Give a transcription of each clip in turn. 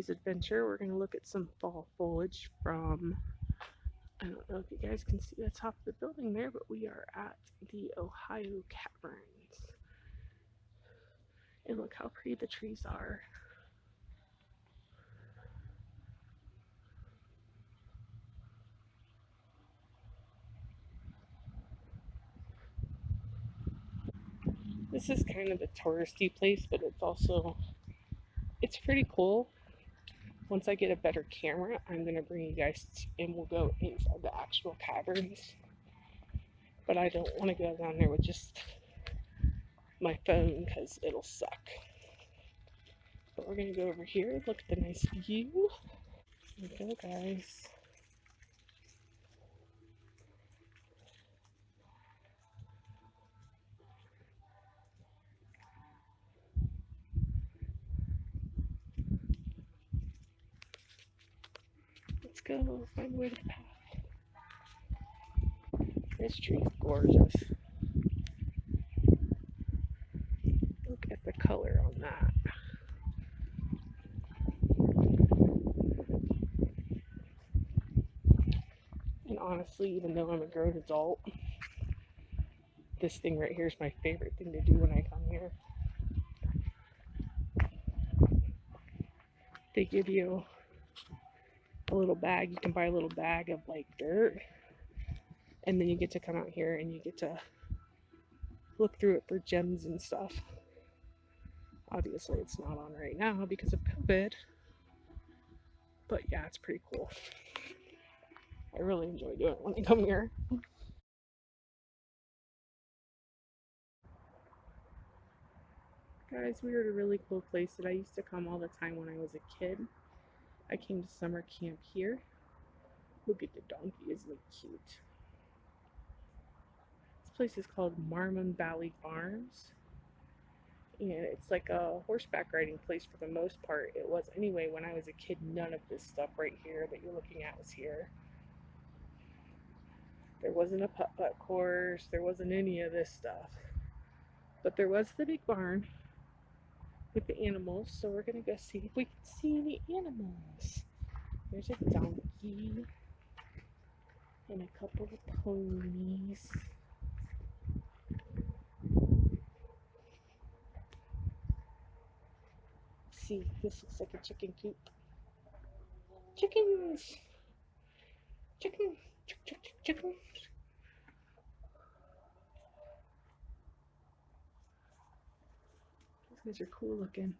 today's adventure, we're going to look at some fall foliage from, I don't know if you guys can see the top of the building there, but we are at the Ohio Caverns. And look how pretty the trees are. This is kind of a touristy place, but it's pretty cool. Once I get a better camera, I'm going to bring you guys and we'll go inside the actual caverns. But I don't want to go down there with just my phone because it'll suck. But we're going to go over here, look at the nice view. Here we go, guys. Let's go find the way to the path. This tree's gorgeous. Look at the color on that. And honestly, even though I'm a grown adult, this thing right here is my favorite thing to do when I come here. They give you a little bag. You can buy a little bag of like dirt, and then you get to come out here and you get to look through it for gems and stuff. Obviously, it's not on right now because of COVID, but yeah, it's pretty cool. I really enjoy doing it when I come here. Guys, we are at a really cool place that I used to come all the time when I was a kid. I came to summer camp here. Look at the donkey, isn't it cute? This place is called Marmon Valley Farms. And it's like a horseback riding place for the most part. It was anyway when I was a kid. None of this stuff right here that you're looking at was here. There wasn't a putt-putt course. There wasn't any of this stuff. But there was the big barn with the animals. So we're going to go see if we can see any animals. There's a donkey and a couple of ponies. Let's see, this looks like a chicken coop. Chickens! Chicken! Chicken! These are cool looking.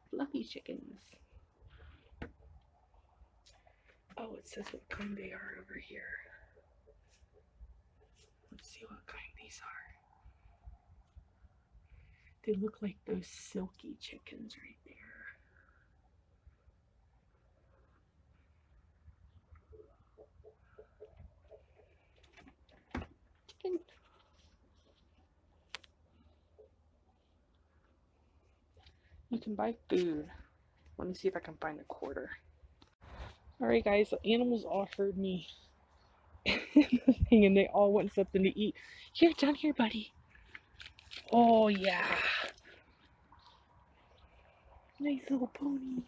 Fluffy chickens. Oh, it says what kind they are over here. Let's see what kind these are. They look like those silky chickens right there. Chicken. You can buy food. Let me see if I can find a quarter. Alright guys, the animals offered me and they all want something to eat. Here, down here, buddy. Oh yeah. Nice little pony.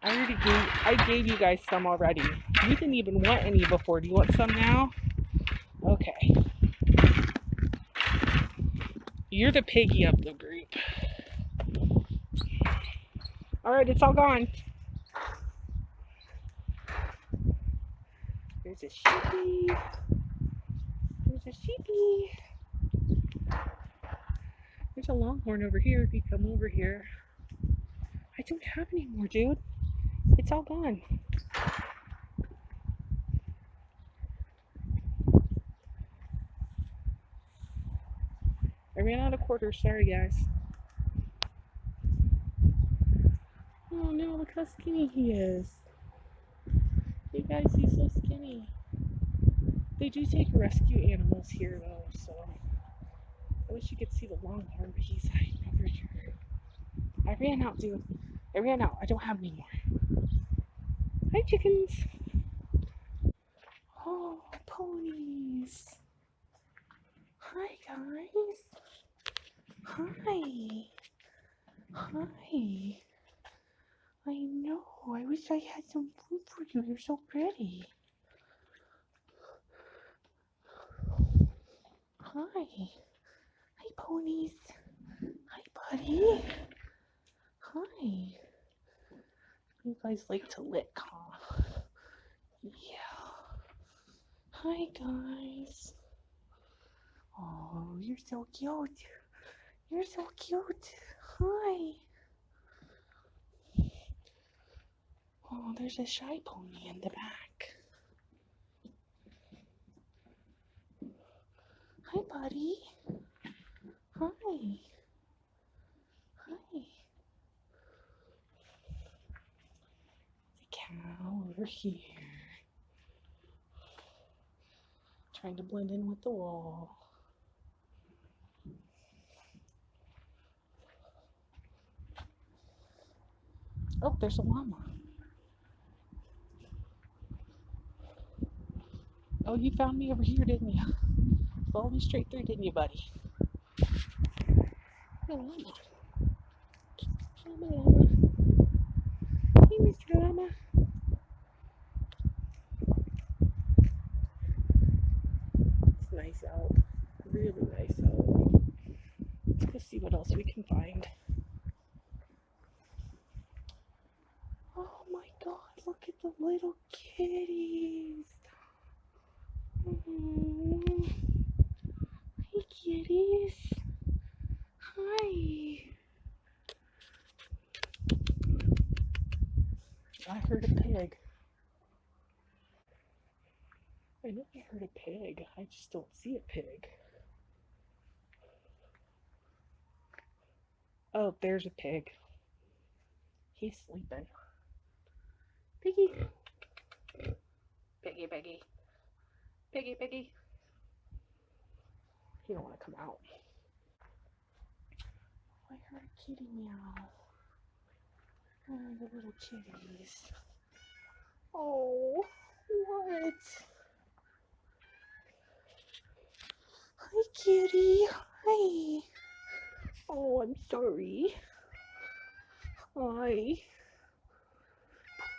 I gave you guys some already. You didn't even want any before. Do you want some now? Okay. You're the piggy of the group. Alright, it's all gone. There's a sheepy. There's a sheepy. There's a longhorn over here if you come over here. I don't have any more, dude. It's all gone. I ran out of quarters. Sorry, guys. Oh no, look how skinny he is. You guys, he's so skinny. They do take rescue animals here, though, so I wish you could see the longhorn, but he's hiding over here. I ran out, dude. I ran out. I don't have any more. Hi, chickens. Oh, ponies. Hi, guys. Hi. Hi. I know. I wish I had some food for you. You're so pretty. Hi. Hi, ponies. Hi, buddy. Hi. You guys like to lick, huh? Yeah. Hi, guys. Oh, you're so cute. You're so cute. Hi. Oh, there's a shy pony in the back. Hi, buddy. Hi. Hi. The cow over here. Trying to blend in with the wall. Oh, there's a llama. Oh, you found me over here, didn't you? Followed me straight through, didn't you, buddy? Oh, llama. Llama, llama. Hey, Mr. Llama. It's nice out. Really nice out. Let's go see what else we can find. Oh my god, look at the little kitties. Aww. Hey, kitties. Hi. I heard a pig. I know I heard a pig. I just don't see a pig. Oh, there's a pig. He's sleeping. Piggy. Piggy, piggy. Piggy, piggy. He don't want to come out. I heard a kitty meow. Oh, the little kitties. Oh, what? Hi, kitty. Hi. Oh, I'm sorry. Hi.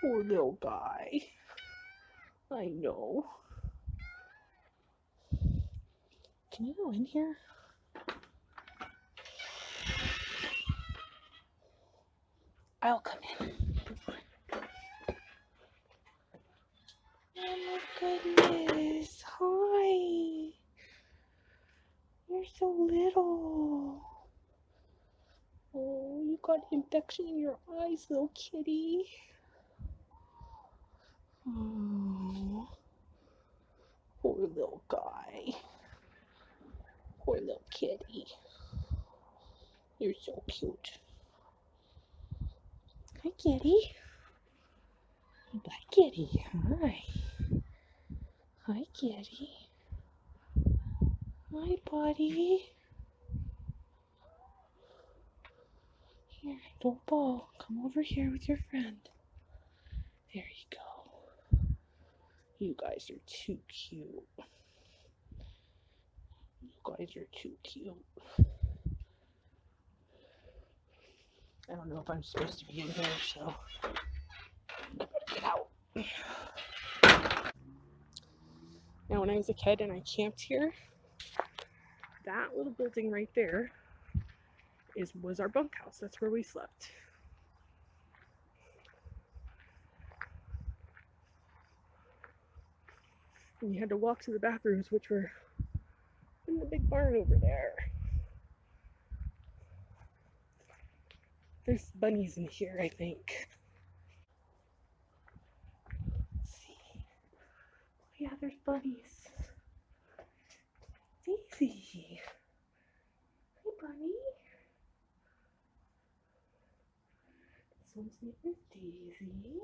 Poor little guy. I know. Can you go in here? I'll come in. Oh my goodness. Hi. You're so little. Oh, you got infection in your eyes, little kitty. Oh, poor little guy. Poor little kitty. You're so cute. Hi, kitty. Hi, kitty. Hi. Hi, kitty. Hi, buddy. Here, don't fall. Come over here with your friend. There you go. You guys are too cute. You guys are too cute. I don't know if I'm supposed to be in here, so I better get out. Now, when I was a kid and I camped here, that little building right there was our bunkhouse. That's where we slept. And you had to walk to the bathrooms, which were in the big barn over there. There's bunnies in here, I think. Let's see. Oh, yeah, there's bunnies. Daisy. Hey, bunny. This one's name is Daisy.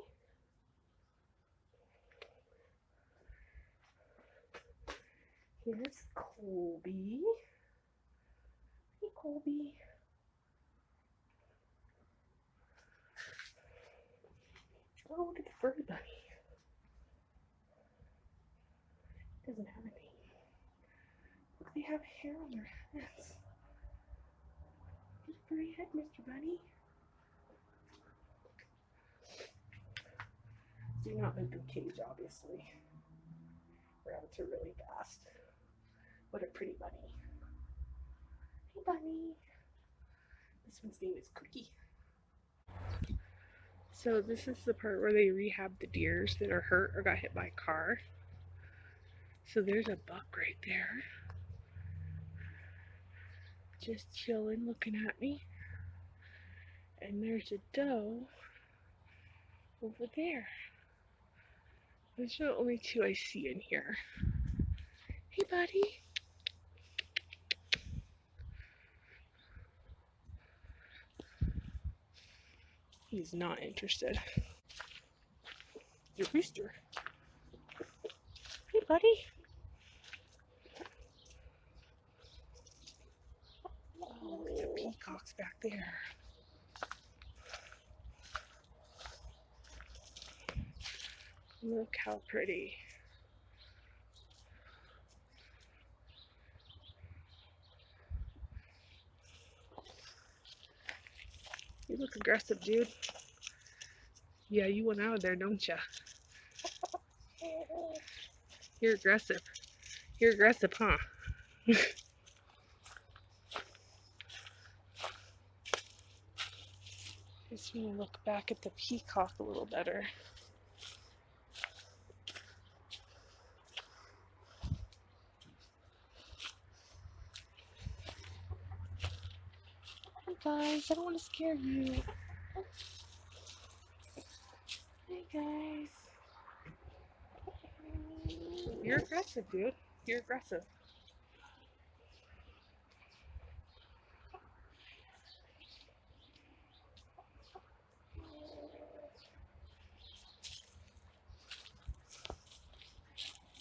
Here's Colby. Hey, Colby. Oh, look at the furry bunny. Doesn't have any. Look, they have hair on their heads. Just furry head, Mr. Bunny. Do not open cage, obviously. Rabbits are really fast. What a pretty bunny. Hey, bunny. This one's name is Cookie. So this is the part where they rehab the deers that are hurt or got hit by a car. So there's a buck right there. Just chilling, looking at me. And there's a doe over there. Those are the only two I see in here. Hey, buddy. He's not interested. The rooster. Hey, buddy. Oh, look at the peacocks back there. Look how pretty. You look aggressive, dude. Yeah, you went out of there, don't ya? You're aggressive. You're aggressive, huh? Just want to look back at the peacock a little better. Hey guys, I don't want to scare you. Hey guys. You're aggressive, dude. You're aggressive.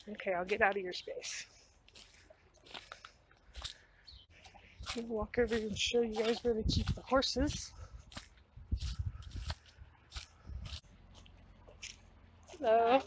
Okay, I'll get out of your space. I'm gonna walk over and show you guys where they keep the horses. Hello.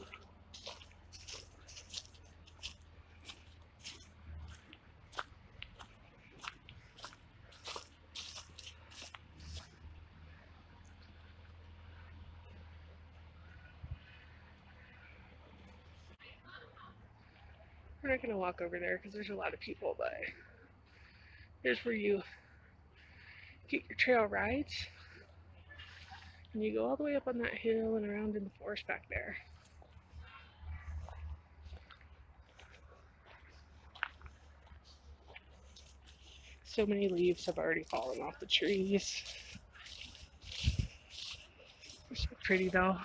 We're not gonna walk over there because there's a lot of people, but here's where you get your trail rides. And you go all the way up on that hill and around in the forest back there. So many leaves have already fallen off the trees. They're so pretty though.